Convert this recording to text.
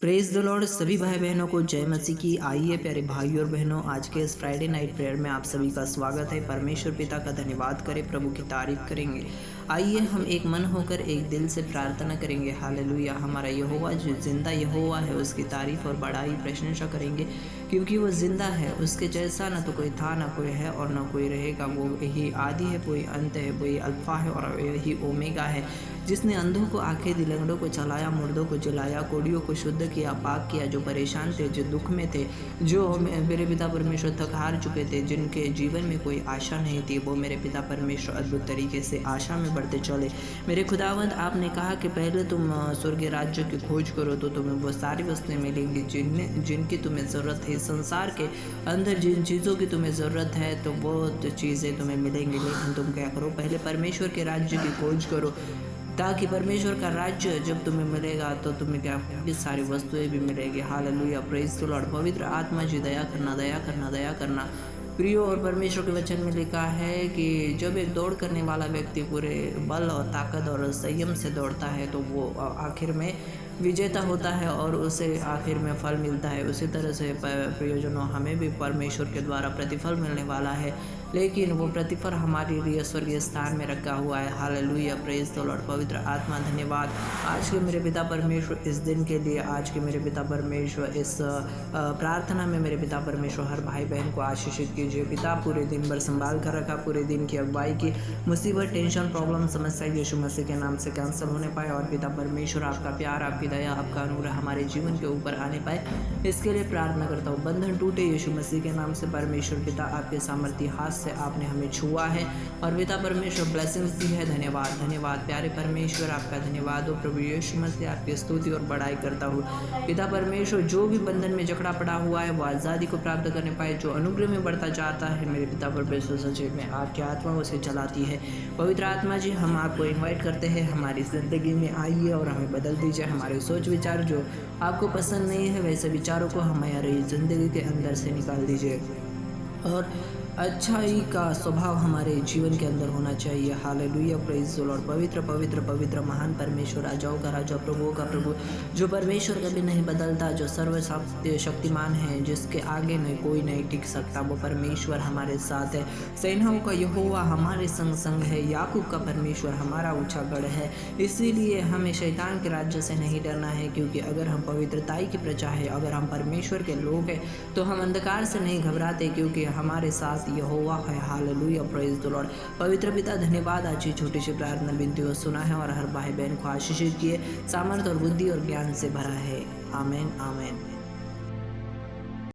Praise the Lord. सभी भाई बहनों को जय मसीह की। आइए प्यारे भाई और बहनों, आज के इस फ्राइडे नाइट प्रेयर में आप सभी का स्वागत है। परमेश्वर पिता का धन्यवाद करें, प्रभु की तारीफ करेंगे। आइए हम एक मन होकर एक दिल से प्रार्थना करेंगे। हालेलुया। हमारा यहोवा जो जिंदा यहोवा है, उसकी तारीफ और बड़ाई प्रशंसा करेंगे, क्योंकि वो जिंदा है। उसके जैसा न तो कोई था, न कोई है और न कोई रहेगा। वो यही आदि है, कोई अंत है, वही अल्फा है और यही ओमेगा है, जिसने अंधों को आंखें दी, लंगड़ों को चलाया, मुर्दों को जलाया, कोड़ियों को शुद्ध किया, पाक किया। जो परेशान थे, जो दुख में थे, जो मेरे पिता परमेश्वर थक हार चुके थे, जिनके जीवन में कोई आशा नहीं थी, वो मेरे पिता परमेश्वर अद्भुत तरीके से आशा में बढ़ते चले। मेरे खुदावंद, आपने कहा कि पहले तुम स्वर्गीय राज्य की खोज करो तो तुम्हें वो सारी वस्तुएं मिलेंगी जिनकी तुम्हें ज़रूरत है। संसार के अंदर जिन चीज़ों की तुम्हें ज़रूरत है, तो वो चीज़ें तुम्हें मिलेंगी। लेकिन तुम क्या करो, पहले परमेश्वर के राज्य की खोज करो, ताकि परमेश्वर का राज्य जब तुम्हें मिलेगा तो तुम्हें क्या सारी वस्तुएं भी मिलेगी। हालेलुया। Praise the Lord. पवित्र आत्मा जी, दया करना, दया करना, दया करना। प्रियो, और परमेश्वर के वचन में लिखा है कि जब एक दौड़ करने वाला व्यक्ति पूरे बल और ताकत और संयम से दौड़ता है, तो वो आखिर में विजेता होता है और उसे आखिर में फल मिलता है। उसी तरह से प्रियोजनों, हमें भी परमेश्वर के द्वारा प्रतिफल मिलने वाला है, लेकिन वो प्रतिफल हमारे लिए स्वर्गीय स्थान में रखा हुआ है। हालेलुया। Praise the Lord. पवित्र आत्मा धन्यवाद आज के मेरे पिता परमेश्वर इस दिन के लिए। आज के मेरे पिता परमेश्वर इस प्रार्थना में मेरे पिता परमेश्वर हर भाई बहन को आशीषित कीजिए। पिता, पूरे दिन भर संभाल कर रखा, पूरे दिन की अगुवाई की, मुसीबत, टेंशन, प्रॉब्लम, समस्या यीशु मसीह के नाम से कैंसिल होने पाए। और पिता परमेश्वर, आपका प्यार, आपकी दया, आपका अनुग्रह हमारे जीवन के ऊपर आने पाए, इसके लिए प्रार्थना करता हूँ। बंधन टूटे यीशु मसीह के नाम से। परमेश्वर पिता, आपके सामर्थ्य हाथ से आपने हमें छुआ है और पिता परमेश्वर ब्लेसिंग्स दी है। धन्यवाद, धन्यवाद प्यारे परमेश्वर, आपका धन्यवाद हो। प्रभु यीशु मसीह, आपकी स्तुति और बड़ाई करता हूँ। पिता परमेश्वर, जो भी बंधन में जकड़ा पड़ा हुआ है, वो आज़ादी को प्राप्त करने पाए। जो अनुग्रह में बढ़ता जाता है, मेरे पिता परमेश्वर सचिव में आपकी आत्मा उसे चलाती है। पवित्र आत्मा जी, हम आपको इन्वाइट करते हैं, हमारी ज़िंदगी में आइए और हमें बदल दीजिए। हमारे सोच विचार जो आपको पसंद नहीं है, वैसे विचारों को हमारी ज़िंदगी के अंदर से निकाल दीजिए और अच्छाई का स्वभाव हमारे जीवन के अंदर होना चाहिए। हालेलुया। Praise the Lord. पवित्र पवित्र पवित्र महान परमेश्वर, राजाओं का राजा, प्रभुओं का प्रभु, जो परमेश्वर कभी नहीं बदलता, जो सर्वशक्तिमान है, जिसके आगे नहीं कोई नहीं टिक सकता, वो परमेश्वर हमारे साथ है। सेनाओं का यहोवा हमारे संग संग है। याकूब का परमेश्वर हमारा ऊंचा गढ़ है। इसीलिए हमें शैतान के राज्य से नहीं डरना है, क्योंकि अगर हम पवित्रताई की प्रजा है, अगर हम परमेश्वर के लोग हैं, तो हम अंधकार से नहीं घबराते, क्योंकि हमारे साथ यहोवा है। हालेलुया। Praise the Lord. पवित्र पिता, धन्यवाद आज की छोटी सी प्रार्थना विनती को सुना है और हर भाई बहन को आशीषित किए, सामर्थ्य और बुद्धि और ज्ञान से भरा है। आमेन, आमेन।